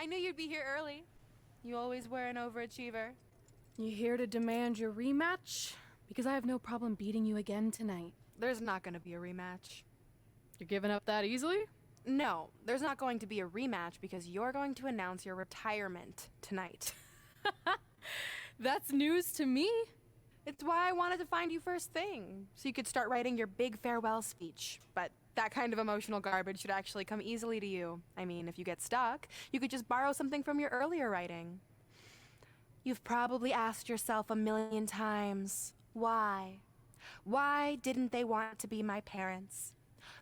I knew you'd be here early. You always were an overachiever. You here to demand your rematch? Because I have no problem beating you again tonight. There's not going to be a rematch. You're giving up that easily? No, there's not going to be a rematch because you're going to announce your retirement tonight. That's news to me. It's why I wanted to find you first thing, so you could start writing your big farewell speech. But that kind of emotional garbage should actually come easily to you. I mean, if you get stuck, you could just borrow something from your earlier writing. You've probably asked yourself a million times, why? Why didn't they want to be my parents?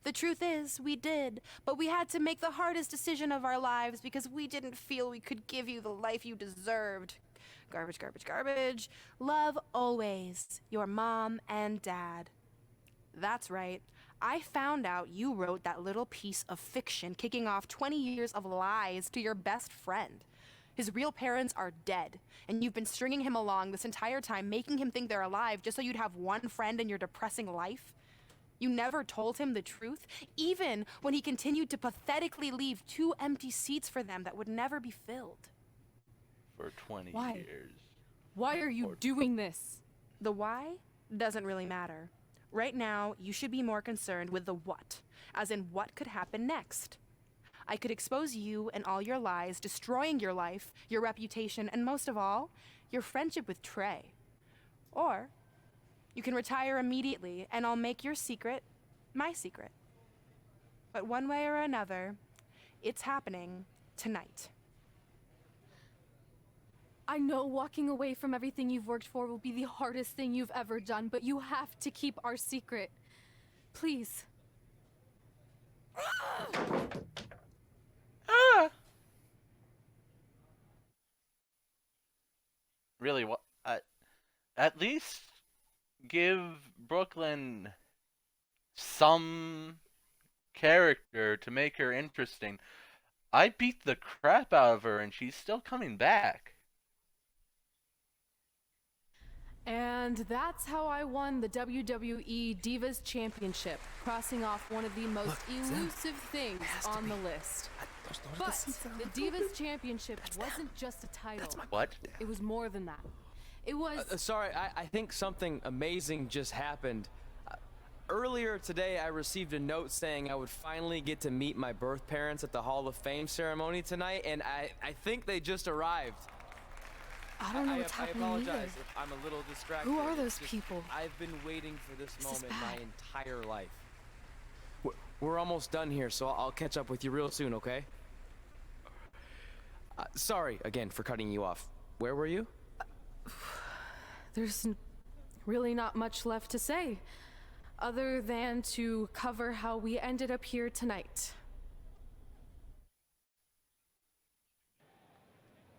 The truth is, we did, but we had to make the hardest decision of our lives because we didn't feel we could give you the life you deserved. Garbage, garbage, garbage. Love always, your mom and dad. That's right. I found out you wrote that little piece of fiction kicking off 20 years of lies to your best friend. His real parents are dead, and you've been stringing him along this entire time, making him think they're alive just so you'd have one friend in your depressing life. You never told him the truth, even when he continued to pathetically leave 2 empty seats for them that would never be filled. For 20 Why? years. Why are you doing this? The why doesn't really matter. Right now, you should be more concerned with the what, as in what could happen next. I could expose you and all your lies, destroying your life, your reputation, and most of all, your friendship with Trey. Or you can retire immediately, and I'll make your secret my secret. But one way or another, it's happening tonight. I know walking away from everything you've worked for will be the hardest thing you've ever done, but you have to keep our secret. Please. Really, what? At least give Brooklyn some character to make her interesting. I beat the crap out of her and she's still coming back. And that's how I won the WWE Divas Championship, crossing off one of the most elusive things on the list. But the Divas Championship wasn't just a title. What? It was more than that. It was... Sorry, I think something amazing just happened. Earlier today, I received a note saying I would finally get to meet my birth parents at the Hall of Fame ceremony tonight, and I think they just arrived. I don't know what's happening I apologize either. if I'm a little distracted. Who are those It's just, people? I've been waiting for this This is moment my bad. entire life. We're almost done here, so I'll catch up with you real soon, okay? Sorry again for cutting you off. Where were you? There's really not much left to say, other than to cover how we ended up here tonight.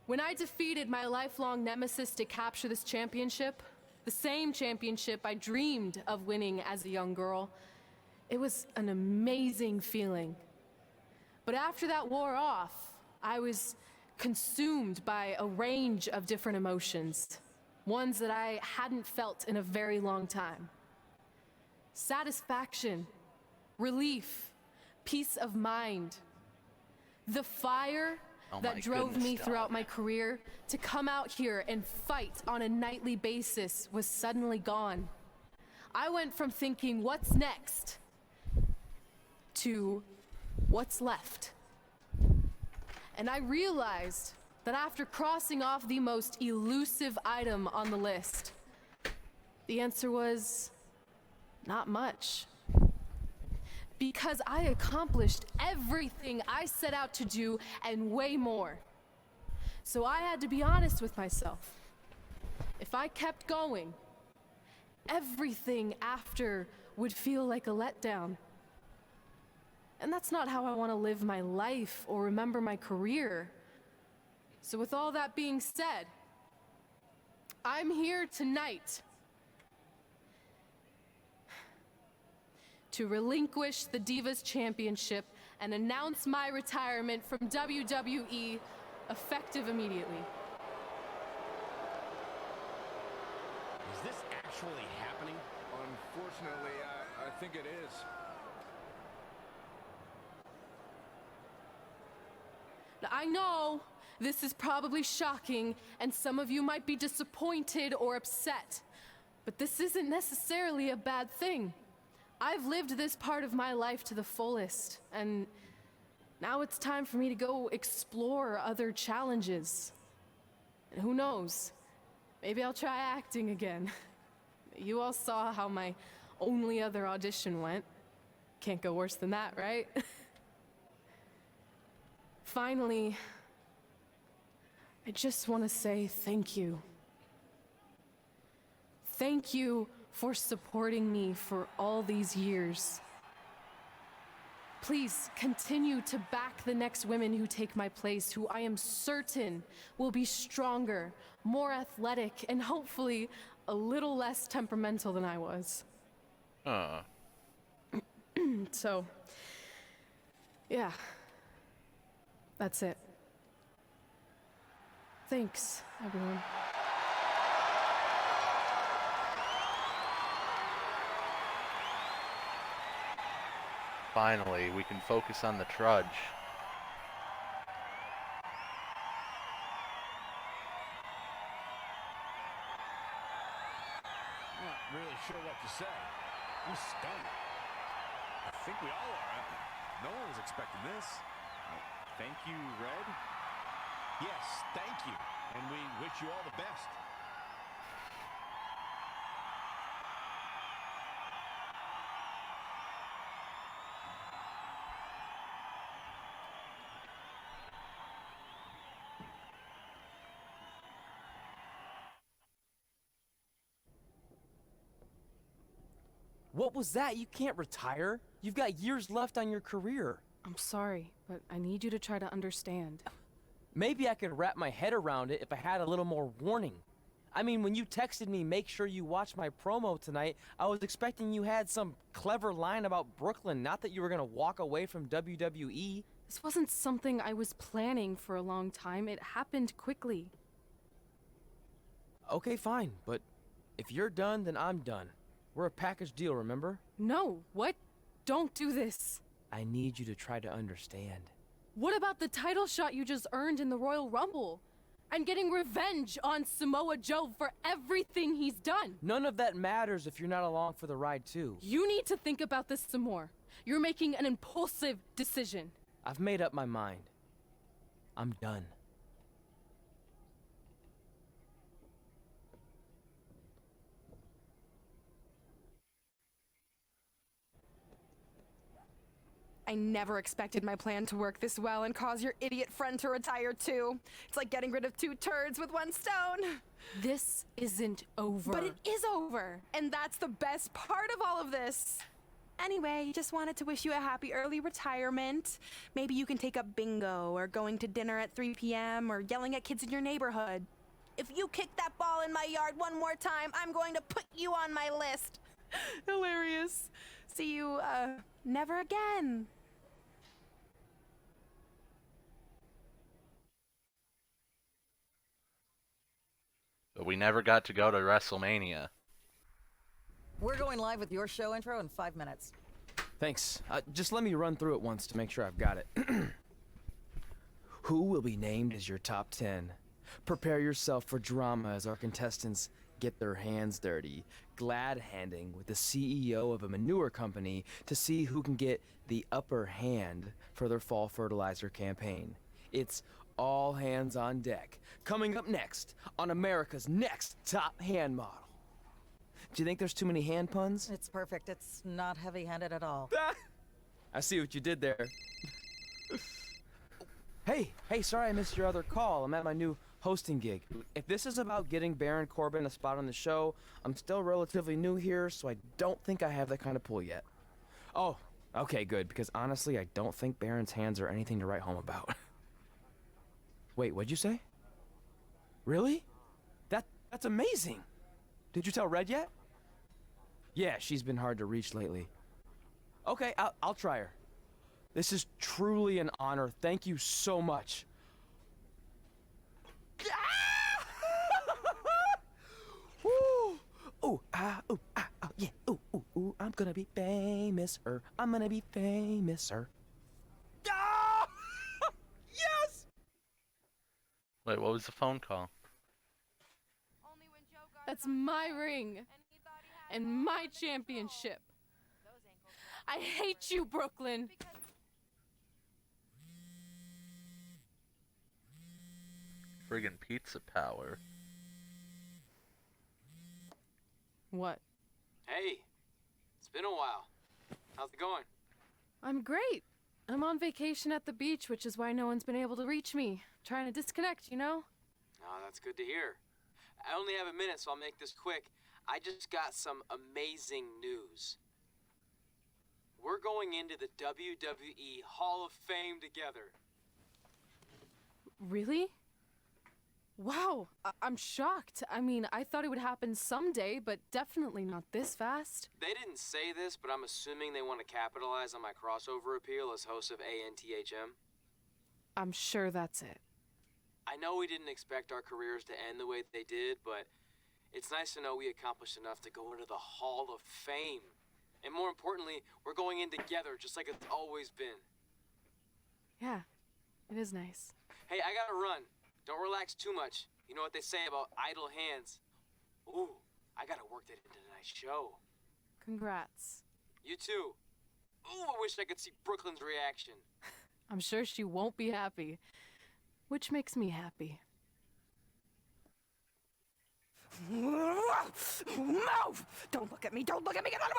When I defeated my lifelong nemesis to capture this championship, the same championship I dreamed of winning as a young girl, it was an amazing feeling. But after that wore off, I was consumed by a range of different emotions, ones that I hadn't felt in a very long time. Satisfaction, relief, peace of mind. The fire that drove me throughout my career to come out here and fight on a nightly basis was suddenly gone. I went from thinking, what's next, to what's left. And I realized that after crossing off the most elusive item on the list, the answer was not much. Because I accomplished everything I set out to do and way more. So I had to be honest with myself. If I kept going, everything after would feel like a letdown. And that's not how I want to live my life or remember my career. So with all that being said, I'm here tonight to relinquish the Divas Championship and announce my retirement from WWE effective immediately. Is this actually happening? Unfortunately, I think it is. I know this is probably shocking, and some of you might be disappointed or upset, but this isn't necessarily a bad thing. I've lived this part of my life to the fullest, and now it's time for me to go explore other challenges. And who knows? Maybe I'll try acting again. You all saw how my only other audition went. Can't go worse than that, right? Finally, I just want to say thank you. Thank you for supporting me for all these years. Please continue to back the next women who take my place, who I am certain will be stronger, more athletic, and hopefully a little less temperamental than I was. So, yeah, that's it. Thanks, everyone. Finally, we can focus on the trudge. Not really sure what to say. I'm stunned. I think we all are. No one was expecting this. Thank you, Red. Yes, thank you. And we wish you all the best. What was that? You can't retire. You've got years left on your career. I'm sorry, but I need you to try to understand. Maybe I could wrap my head around it if I had a little more warning. I mean, when you texted me, make sure you watch my promo tonight, I was expecting you had some clever line about Brooklyn, not that you were gonna walk away from WWE. This wasn't something I was planning for a long time. It happened quickly. Okay, fine, but if you're done, then I'm done. We're a package deal, remember? No, what? Don't do this. I need you to try to understand. What about the title shot you just earned in the Royal Rumble? And getting revenge on Samoa Joe for everything he's done? None of that matters if you're not along for the ride, too. You need to think about this some more. You're making an impulsive decision. I've made up my mind. I'm done. I never expected my plan to work this well and cause your idiot friend to retire too. It's like getting rid of two turds with one stone. This isn't over. But it is over, and that's the best part of all of this. Anyway, just wanted to wish you a happy early retirement. Maybe you can take up bingo, or going to dinner at 3 p.m., or yelling at kids in your neighborhood. If you kick that ball in my yard one more time, I'm going to put you on my list. Hilarious. See you, never again. But we never got to go to WrestleMania. We're going live with your show intro in 5 minutes. Thanks. Just let me run through it once to make sure I've got it. Who will be named as your top 10? Prepare yourself for drama as our contestants get their hands dirty, glad-handing with the CEO of a manure company to see who can get the upper hand for their fall fertilizer campaign. It's all hands on deck. Coming up next on America's Next Top Hand Model. Do you think there's too many hand puns? It's perfect. It's not heavy-handed at all. I see what you did there. Hey, sorry I missed your other call. I'm at my new hosting gig. If this is about getting Baron Corbin a spot on the show, I'm still relatively new here, so I don't think I have that kind of pull yet. Oh, okay, good, because honestly, I don't think Baron's hands are anything to write home about. Wait, what'd you say? Really? That's amazing! Did you tell Red yet? Yeah, she's been hard to reach lately. Okay, I'll try her. This is truly an honor. Thank you so much. Ooh, yeah. Ooh, I'm gonna be famous, I'm gonna be famous, Ah! Yes! Wait, what was the phone call? Only when Joe got That's it on my the ring. and he thought he had And it all my under control. championship. Those ankles were I hate you, Brooklyn. because Friggin' pizza power. What? Hey, it's been a while. How's it going? I'm great. I'm on vacation at the beach, which is why no one's been able to reach me. Trying to disconnect, you know? Oh, that's good to hear. I only have a minute, so I'll make this quick. I just got some amazing news. We're going into the WWE Hall of Fame together. Really? Wow, I'm shocked. I mean, I thought it would happen someday, but definitely not this fast. They didn't say this, but I'm assuming they want to capitalize on my crossover appeal as host of ANTHM. I'm sure that's it. I know we didn't expect our careers to end the way they did, but it's nice to know we accomplished enough to go into the Hall of Fame. And more importantly, we're going in together, just like it's always been. Yeah, it is nice. Hey, I gotta run. Don't relax too much. You know what they say about idle hands. Ooh, I gotta work that into tonight's show. Congrats. You too. Ooh, I wish I could see Brooklyn's reaction. I'm sure she won't be happy. Which makes me happy. Move! Don't look at me! Don't look at me! Get out of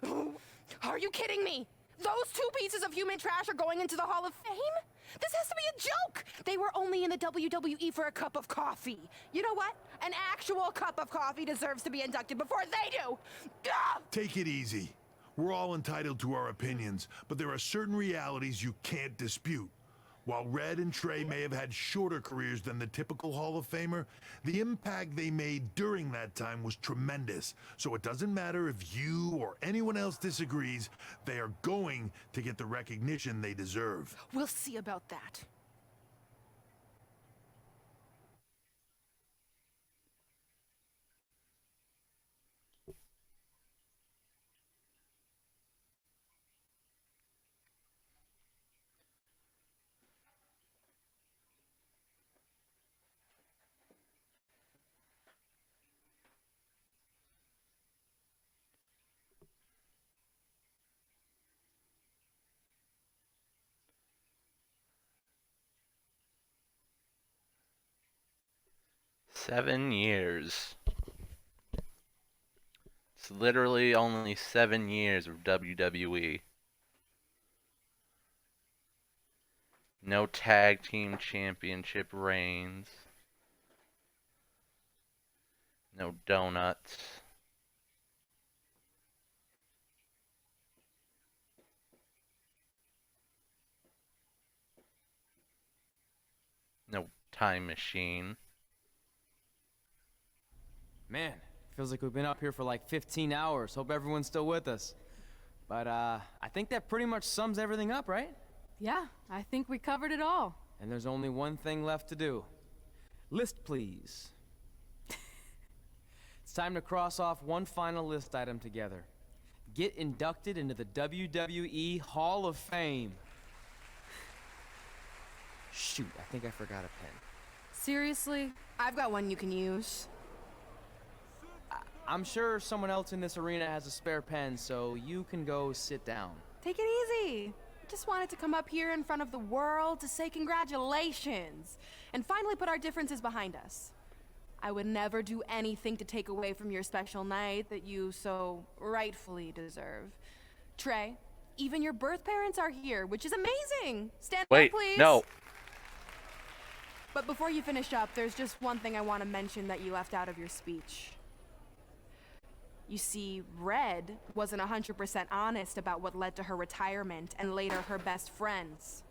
my way! Are you kidding me? Those two pieces of human trash are going into the Hall of Fame? This has to be a joke! They were only in the WWE for a cup of coffee. You know what? An actual cup of coffee deserves to be inducted before they do! Gah! Take it easy. We're all entitled to our opinions, but there are certain realities you can't dispute. While Red and Trey may have had shorter careers than the typical Hall of Famer, the impact they made during that time was tremendous. So it doesn't matter if you or anyone else disagrees, they are going to get the recognition they deserve. We'll see about that. $7 years. It's literally only 7 years of WWE. No tag team championship reigns. No donuts. No time machine. Man, feels like we've been up here for like 15 hours. Hope everyone's still with us. But I think that pretty much sums everything up, right? Yeah, I think we covered it all. And there's only one thing left to do. List, please. It's time to cross off one final list item together. Get inducted into the WWE Hall of Fame. Shoot, I think I forgot a pen. Seriously? I've got one you can use. I'm sure someone else in this arena has a spare pen, so you can go sit down. Take it easy. Just wanted to come up here in front of the world to say congratulations and finally put our differences behind us. I would never do anything to take away from your special night that you so rightfully deserve. Trey, even your birth parents are here, which is amazing. Stand Wait, up, please. no. But before you finish up, there's just one thing I want to mention that you left out of your speech. You see, Red wasn't 100% honest about what led to her retirement and later her best friends.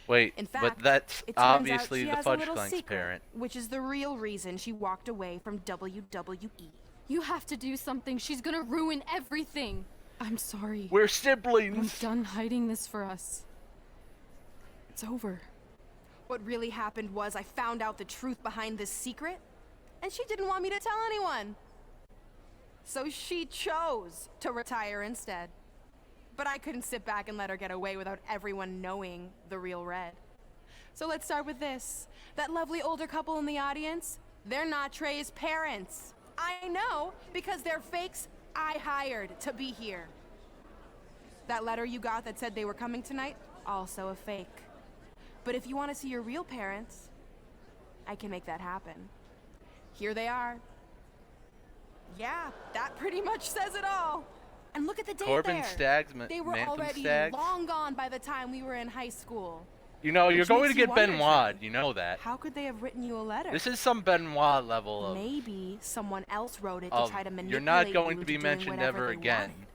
Wait, In fact, but that's it turns out obviously she the has a Fudge little Clank's secret, parent. which is the real reason she walked away from WWE. You have to do something. She's gonna ruin everything. I'm sorry. We're I'm siblings! done hiding this for us. It's over. What really happened was I found out the truth behind this secret, and she didn't want me to tell anyone. So she chose to retire instead. But I couldn't sit back and let her get away without everyone knowing the real Red. So let's start with this. That lovely older couple in the audience, they're not Trey's parents. I know, because they're fakes I hired to be here. That letter you got that said they were coming tonight, also a fake. But if you want to see your real parents, I can make that happen. Here they are. Yeah, that pretty much says it all. And look at the date Corbin there. Staggs, They were Mantham already Staggs. long gone by the time we were in high school. You know, you're Which going to makes you get wonder, Benoit. Trey, You know that. How could they have written you a letter? This is some Benoit level of. Maybe someone else wrote it to try to manipulate You're not going you to be doing mentioned whatever ever they again. wanted.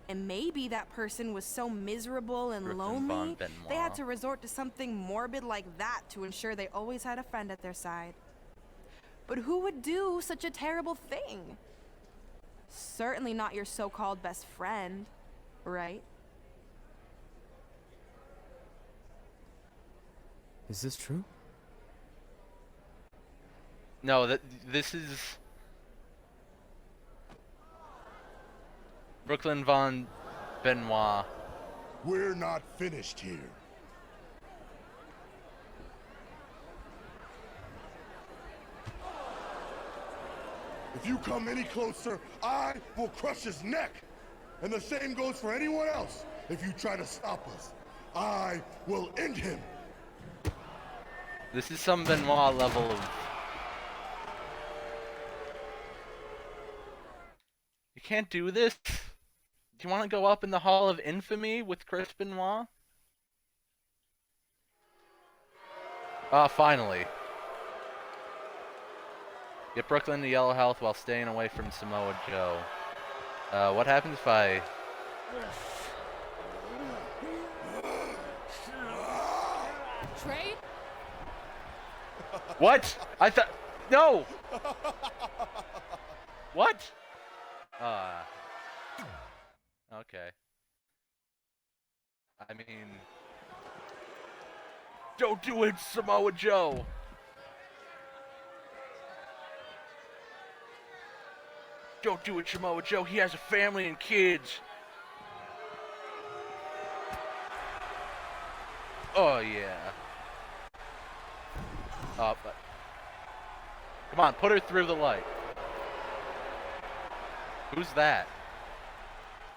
And maybe that person was so miserable and Brooklyn lonely, Von Benoit. they had to resort to something morbid like that to ensure they always had a friend at their side. But who would do such a terrible thing? Certainly not your so-called best friend, right? Is this true? No, this is Brooklyn Von Benoit. We're not finished here. If you come any closer, I will crush his neck. And the same goes for anyone else. If you try to stop us, I will end him. This is some Benoit level of. You can't do this. Do you want to go up in the Hall of Infamy with Chris Benoit? Finally. Get Brooklyn to yellow health while staying away from Samoa Joe. What happens if I... Trey? What? I thought... No! What? Okay. I mean... Don't do it, Samoa Joe! Don't do it, Samoa Joe. He has a family and kids. Oh, yeah. But... Come on, put her through the light. Who's that?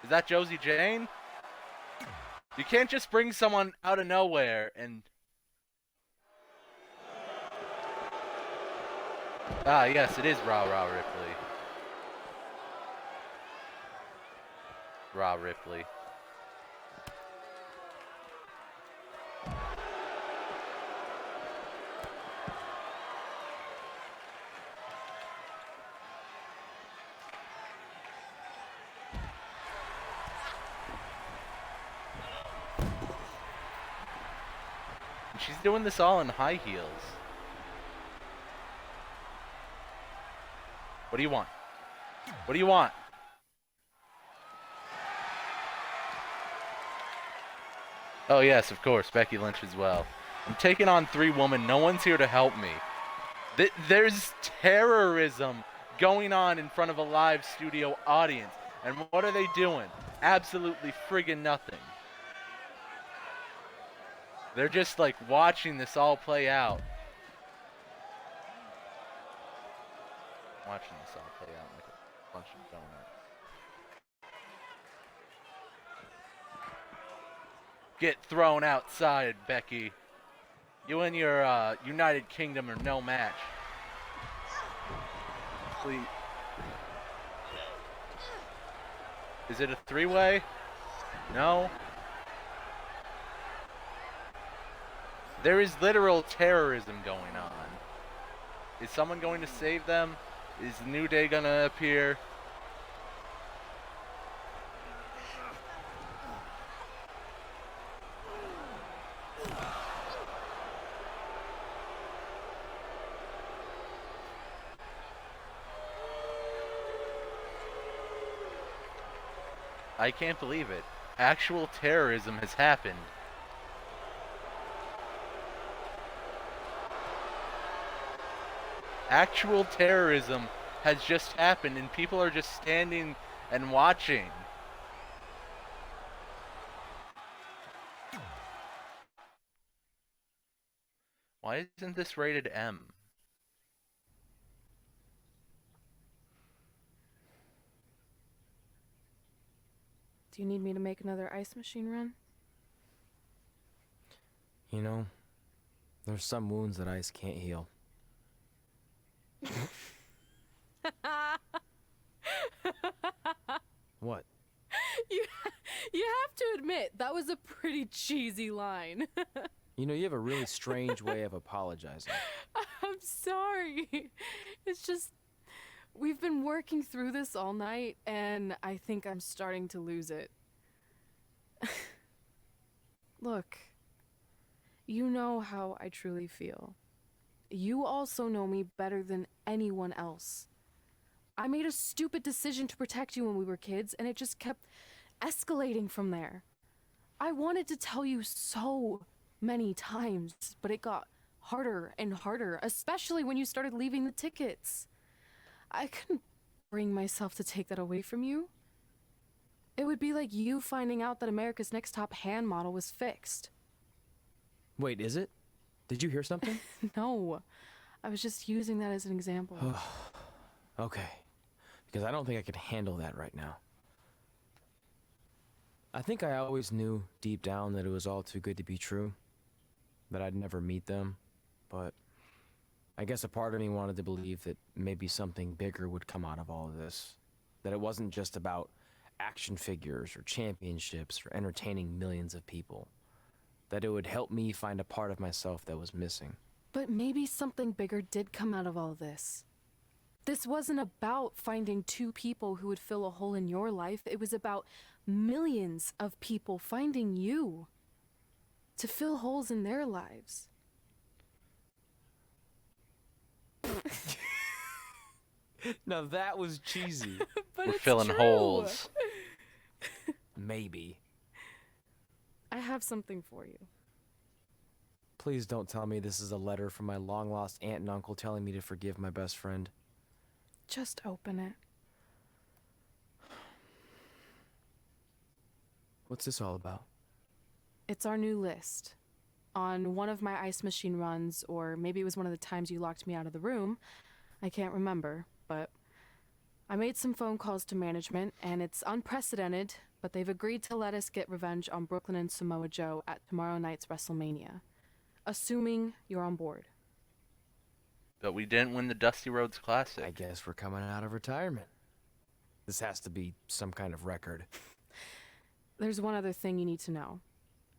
Is that Josie Jane? You can't just bring someone out of nowhere and... Ah, yes, it is Raw Ripley. Raw Ripley. And she's doing this all in high heels. What do you want? What do you want? Oh yes, of course, Becky Lynch as well. I'm taking on 3 women. No one's here to help me. There's terrorism going on in front of a live studio audience. And what are they doing? Absolutely friggin' nothing. They're just like watching this all play out. Watching this all play out like a bunch of donuts. Get thrown outside, Becky. You and your United Kingdom are no match. Please. Is it a 3-way? No. There is literal terrorism going on. Is someone going to save them? Is New Day gonna appear? I can't believe it. Actual terrorism has happened. Actual terrorism has just happened and people are just standing and watching. Why isn't this rated M? Do you need me to make another ice machine run? You know, there's some wounds that ice can't heal. What? You, you have to admit, that was a pretty cheesy line. You know, you have a really strange way of apologizing. I'm sorry. It's just, we've been working through this all night, and I think I'm starting to lose it. Look, you know how I truly feel. You also know me better than anyone else. I made a stupid decision to protect you when we were kids, and it just kept escalating from there. I wanted to tell you so many times, but it got harder and harder, especially when you started leaving the tickets. I couldn't bring myself to take that away from you. It would be like you finding out that America's Next Top hand model was fixed. Wait, is it? Did you hear something? No, I was just using that as an example. Okay, because I don't think I could handle that right now. I think I always knew deep down that it was all too good to be true, that I'd never meet them, but I guess a part of me wanted to believe that maybe something bigger would come out of all of this, that it wasn't just about action figures or championships or entertaining millions of people, that it would help me find a part of myself that was missing. But maybe something bigger did come out of all this. This wasn't about finding two people who would fill a hole in your life. It was about millions of people finding you to fill holes in their lives. Now that was cheesy. But We're it's filling true. holes. Maybe. I have something for you. Please don't tell me this is a letter from my long-lost aunt and uncle telling me to forgive my best friend. Just open it. What's this all about? It's our new list. On one of my ice machine runs, or maybe it was one of the times you locked me out of the room, I can't remember, but I made some phone calls to management, and it's unprecedented, but they've agreed to let us get revenge on Brooklyn and Samoa Joe at tomorrow night's WrestleMania, assuming you're on board. But we didn't win the Dusty Rhodes Classic. I guess we're coming out of retirement. This has to be some kind of record. There's one other thing you need to know.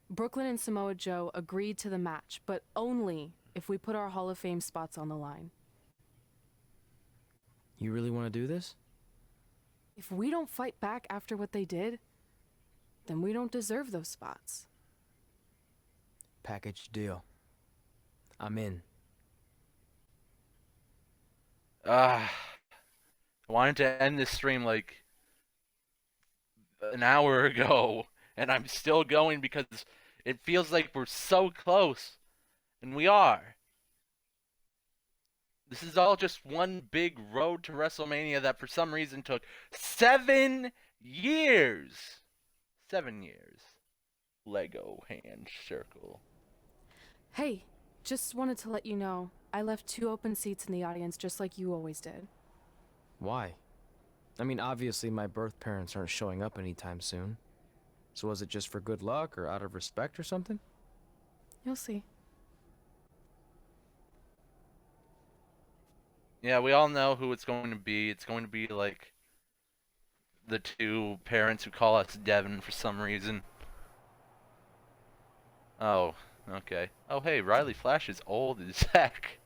Brooklyn and Samoa Joe agreed to the match, but only if we put our Hall of Fame spots on the line. You really want to do this? If we don't fight back after what they did, then we don't deserve those spots. Package deal. I'm in. I wanted to end this stream like an hour ago, and I'm still going because it feels like we're so close, and we are. This is all just one big road to WrestleMania that for some reason took 7 years. 7 years. Lego hand circle. Hey, just wanted to let you know, I left 2 open seats in the audience just like you always did. Why? I mean, obviously my birth parents aren't showing up anytime soon. So was it just for good luck or out of respect or something? You'll see. Yeah, we all know who it's going to be. It's going to be like the 2 parents who call us Devin for some reason. Oh, okay. Oh, hey, Riley Flash is old as heck.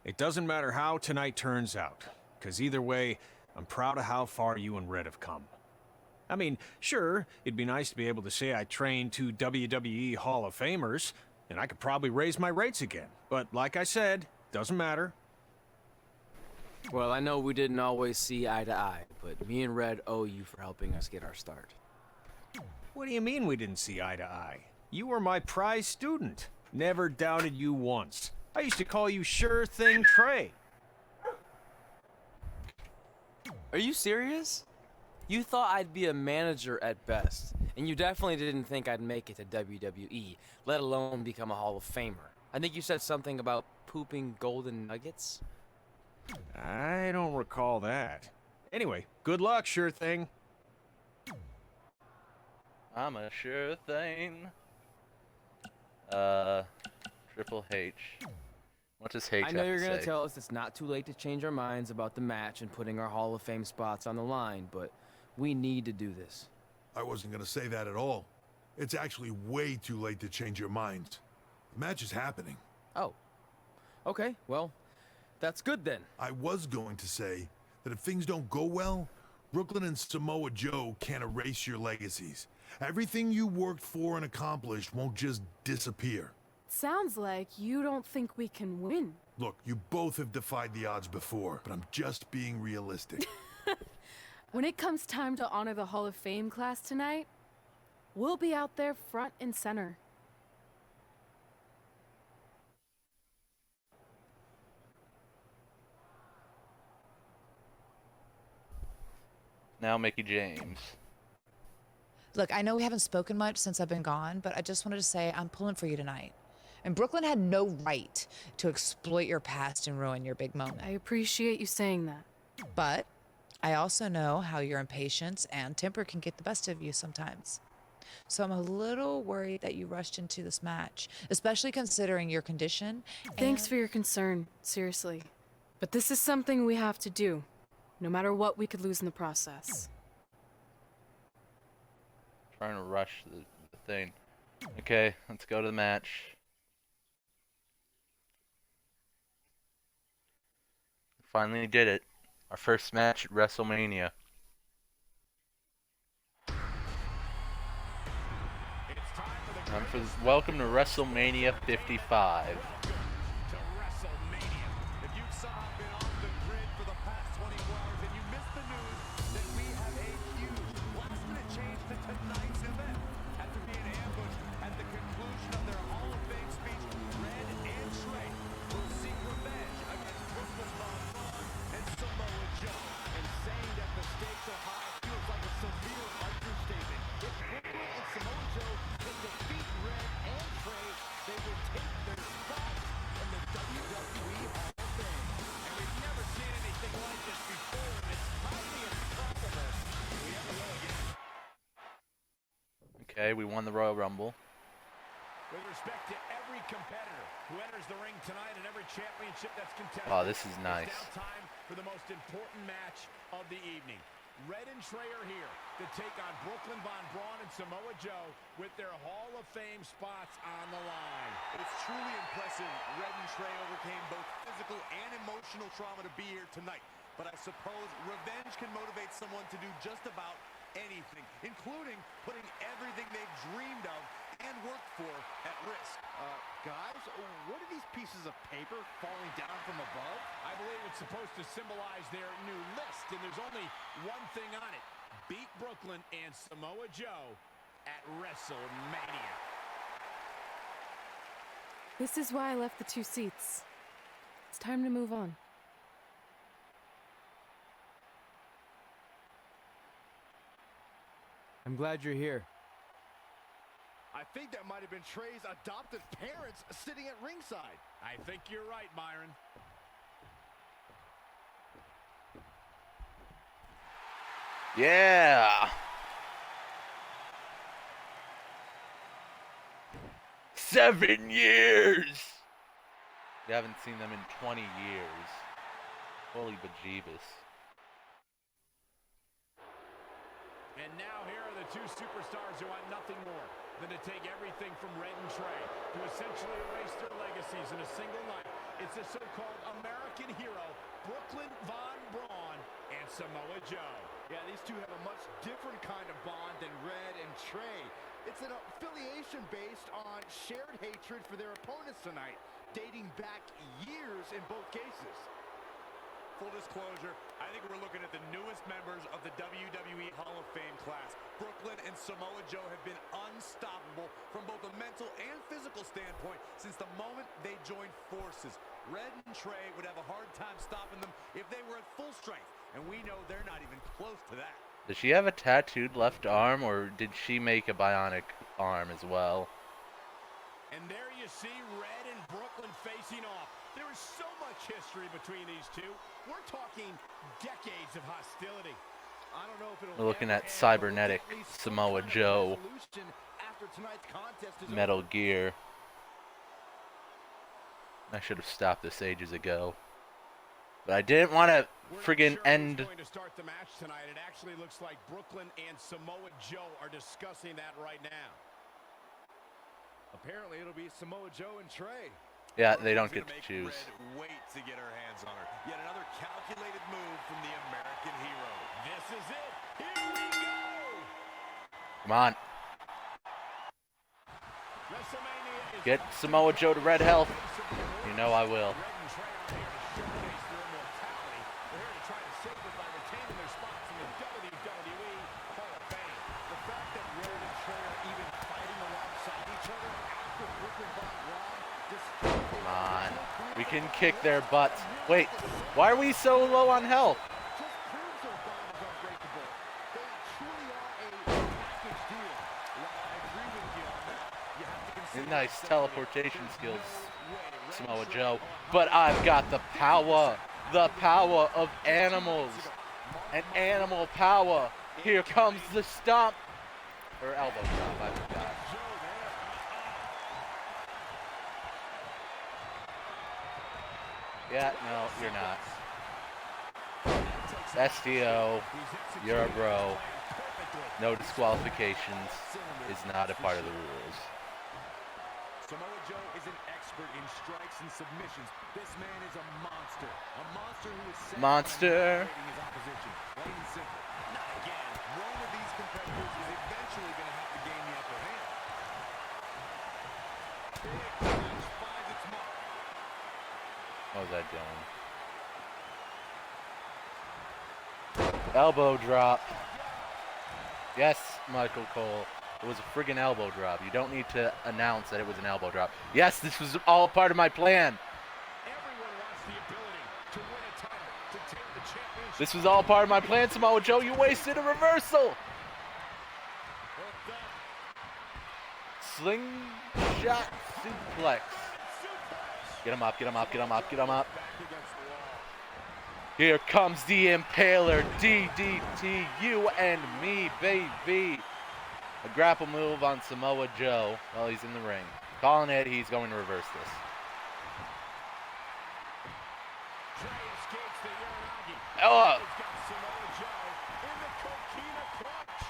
It doesn't matter how tonight turns out, because either way, I'm proud of how far you and Red have come. I mean, sure, it'd be nice to be able to say I trained 2 WWE Hall of Famers, and I could probably raise my rates again. But like I said, doesn't matter. Well, I know we didn't always see eye to eye, but me and Red owe you for helping us get our start. What do you mean we didn't see eye to eye? You were my prize student. Never doubted you once. I used to call you Sure Thing Trey. Are you serious? You thought I'd be a manager at best, And you definitely didn't think I'd make it to WWE, let alone become a Hall of Famer. I think you said something about pooping golden nuggets. I don't recall that. Anyway, good luck, sure thing. I'm a sure thing. Triple H. What does H I know have you're to gonna say? tell us it's not too late to change our minds about the match and putting our Hall of Fame spots on the line, but we need to do this. I wasn't going to say that at all. It's actually way too late to change your minds. The match is happening. Oh. Okay, well, that's good then. I was going to say that if things don't go well, Brooklyn and Samoa Joe can't erase your legacies. Everything you worked for and accomplished won't just disappear. Sounds like you don't think we can win. Look, you both have defied the odds before, but I'm just being realistic. When it comes time to honor the Hall of Fame class tonight, we'll be out there front and center. Now Mickey James. Look, I know we haven't spoken much since I've been gone, but I just wanted to say I'm pulling for you tonight. And Brooklyn had no right to exploit your past and ruin your big moment. I appreciate you saying that. But I also know how your impatience and temper can get the best of you sometimes. So I'm a little worried that you rushed into this match, especially considering your condition. Thanks for your concern, seriously. But this is something we have to do, no matter what we could lose in the process. Trying to rush the thing. Okay, let's go to the match. Finally did it. Our first match at WrestleMania. Welcome to WrestleMania 55. Okay, we won the Royal Rumble. With respect to every competitor who enters the ring tonight and every championship that's contested. Oh, this is nice. It's now time for the most important match of the evening. Red and Trey are here to take on Brooklyn Von Braun and Samoa Joe with their Hall of Fame spots on the line. It's truly impressive Red and Trey overcame both physical and emotional trauma to be here tonight. But I suppose revenge can motivate someone to do just about anything, including putting everything they've dreamed of and worked for at risk. Guys, what are these pieces of paper falling down from above? I believe it's supposed to symbolize their new list, and there's only one thing on it. Beat Brooklyn and Samoa Joe at WrestleMania. This is why I left the 2 seats. It's time to move on. I'm glad you're here. I think that might have been Trey's adoptive parents sitting at ringside. I think you're right, Myron. Yeah! 7 years! We haven't seen them in 20 years. Holy bejeebus. And now here are the 2 superstars who want nothing more than to take everything from Red and Trey to essentially erase their legacies in a single night. It's the so-called American hero, Brooklyn Von Braun and Samoa Joe. Yeah, these two have a much different kind of bond than Red and Trey. It's an affiliation based on shared hatred for their opponents tonight, dating back years in both cases. Full disclosure, I think we're looking at the newest members of the WWE Hall of Fame class. Brooklyn and Samoa Joe have been unstoppable from both a mental and physical standpoint since the moment they joined forces. Red and Trey would have a hard time stopping them if they were at full strength, and we know they're not even close to that. Does she have a tattooed left arm, or did she make a bionic arm as well? And there you see Red and Brooklyn facing off. There is so much history between these two. We're talking decades of hostility. I don't know if it'll We're looking ever at end, cybernetic but we'll get Samoa some kind of Joe, resolution after tonight's contest is Metal over. Gear. I should have stopped this ages ago. But I didn't want to friggin' end. Going to start the match tonight. It actually looks like Brooklyn and Samoa Joe are discussing that right now. Apparently, it'll be Samoa Joe and Trey. Yeah, they don't get to choose. Red wait to get her hands on her. Yet another calculated move from the American hero. This is it. Here we go. Come on. WrestleMania is Get Samoa Joe to red health. You know I will. Red and Trey are here to showcase their immortality. They're here to try to save it by retaining their spots in the WWE Hall of Fame. The fact that Red and Trey are even fighting alongside each other after Brooklyn gone wrong just Come on. We can kick their butts. Wait, why are we so low on health? proves their bond is unbreakable. They truly are a package deal. While I agree with you on that, you have to consider Nice teleportation skills, Samoa Joe. But I've got the power of animals, and animal power. Here comes the stomp, or elbow drop, I forgot. Yeah, no, you're not. STO, you're a bro. No disqualifications is not a part of the rules. Samoa Joe is an expert in strikes and submissions. This man is a monster. A monster who is set Monster. on his opposition. Plain and simple. Not again. One of these competitors is eventually going to have to gain the upper hand. Big punch finds its mark. What was I doing? Elbow drop. Yes, Michael Cole. It was a friggin' elbow drop. You don't need to announce that it was an elbow drop. Yes, this was all part of my plan. Everyone wants the ability to win a title, to take the championship. This was all part of my plan, Samoa Joe. You wasted a reversal. Hooked up. Slingshot suplex. Get him up, get him up, get him up, get him up. Back against the wall. Here comes the Impaler. DDT, you and me, baby. A grapple move on Samoa Joe while he's in the ring. Calling it, he's going to reverse this. Trey escapes the Uranagi. Oh, He's got Samoa Joe in the Coquina clutch.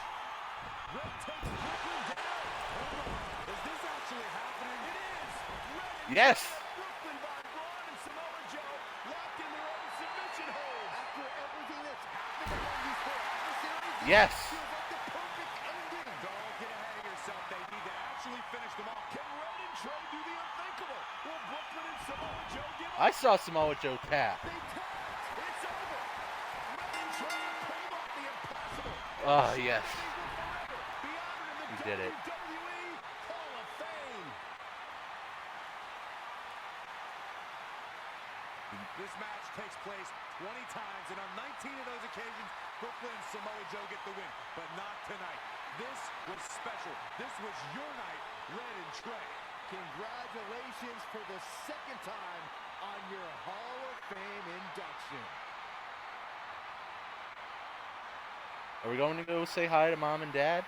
Red takes Brooklyn down. Hold on. Is this actually happening? It is. Red yes. Brooklyn by Braun and Samoa Joe locked in their own submission hold. After everything that's happened among these four adversaries, Yes. feels like the perfect ending. Don't get ahead of yourself. They need to actually finish them off. Can Red and Trey do the unthinkable? Will Brooklyn and Samoa Joe give up? I saw Samoa Joe tap. They tapped. It's over. Red and Trey pulled off the impossible. Oh, yes. Be honored in the He did it. WWE Hall of Fame. This match takes place 20 times, and on 19 of those occasions, Brooklyn and Samoa Joe get the win, but not tonight. This was special. This was your night, Red and Trey. Congratulations for the second time on your Hall of Fame induction. Are we going to go say hi to Mom and Dad?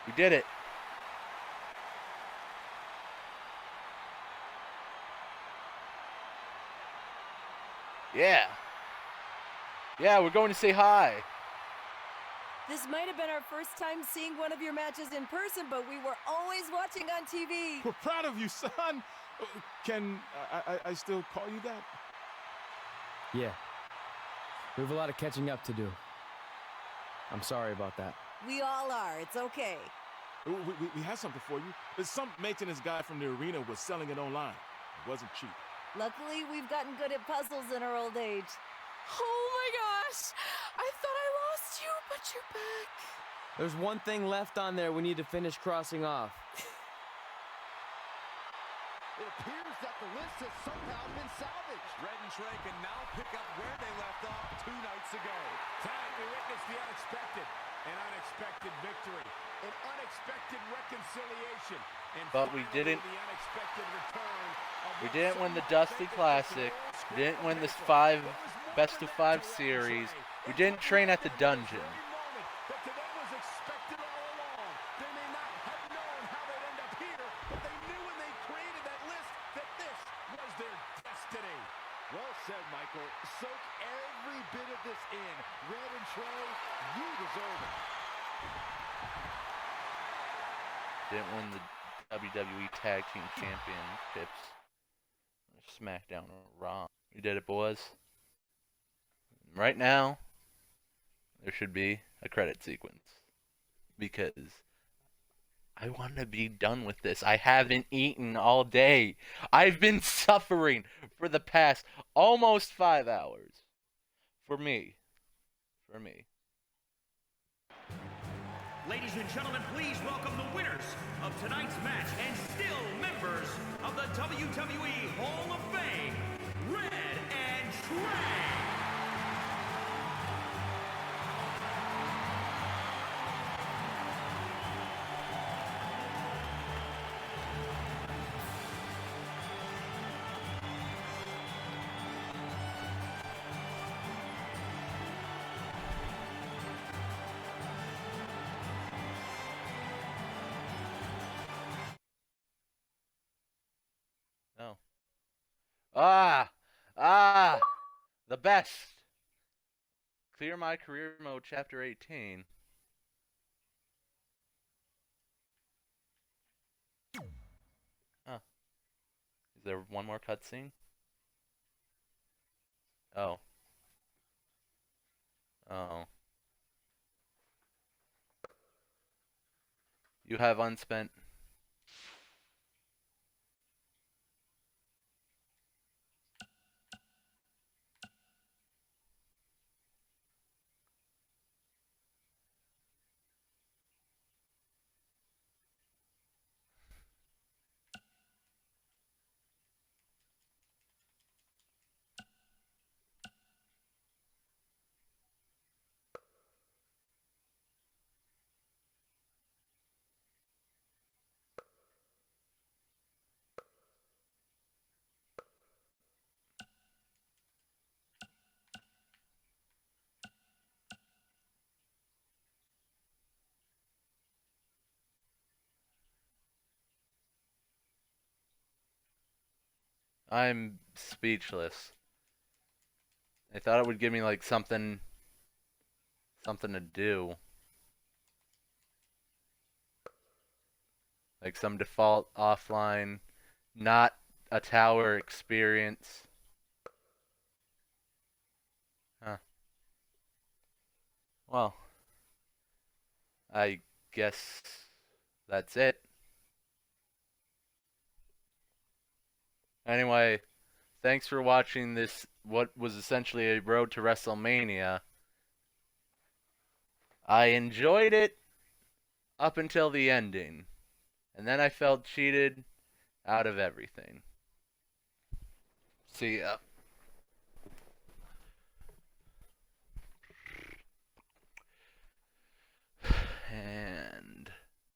We did it. Yeah. Yeah, we're going to say hi. This might have been our first time seeing one of your matches in person, but we were always watching on TV. We're proud of you, son. Can I still call you that? Yeah. We have a lot of catching up to do. I'm sorry about that. We all are. It's okay. We have something for you. Some maintenance guy from the arena was selling it online. It wasn't cheap. Luckily, we've gotten good at puzzles in our old age. Oh my gosh! I thought I lost you, but you're back. There's one thing left on there we need to finish crossing off. It appears that the list has somehow been salvaged. Red and Trey can now pick up where they left off 2 nights ago. Tonight we witnessed the unexpected. An unexpected victory. An unexpected reconciliation. And But we finally, didn't. the unexpected return of We what didn't win the some Dusty might think Classic. was an old We didn't school win this staple. best of five series. We didn't train at the dungeon. But today was expected all along. They may not have known how they'd end up here, but they knew when they created that list that this was their destiny. Well said, Michael. Soak every bit of this in. Red and Trey, you deserve it. Didn't win the WWE Tag Team Championships. SmackDown or Raw. We did it, boys. Right now, there should be a credit sequence. Because I want to be done with this. I haven't eaten all day. I've been suffering for the past almost 5 hours. For me. Ladies and gentlemen, please welcome the winners of tonight's match and still members of the WWE Hall of Fame, Red and Trey. No. The best. Clear my career mode, chapter 18. Huh. Is there one more cutscene? Oh. You have unspent. I'm speechless. I thought it would give me like something to do. Like some default offline, not a tower experience. Huh. Well, I guess that's it. Anyway, thanks for watching this, what was essentially a road to WrestleMania. I enjoyed it up until the ending. And then I felt cheated out of everything. See ya. And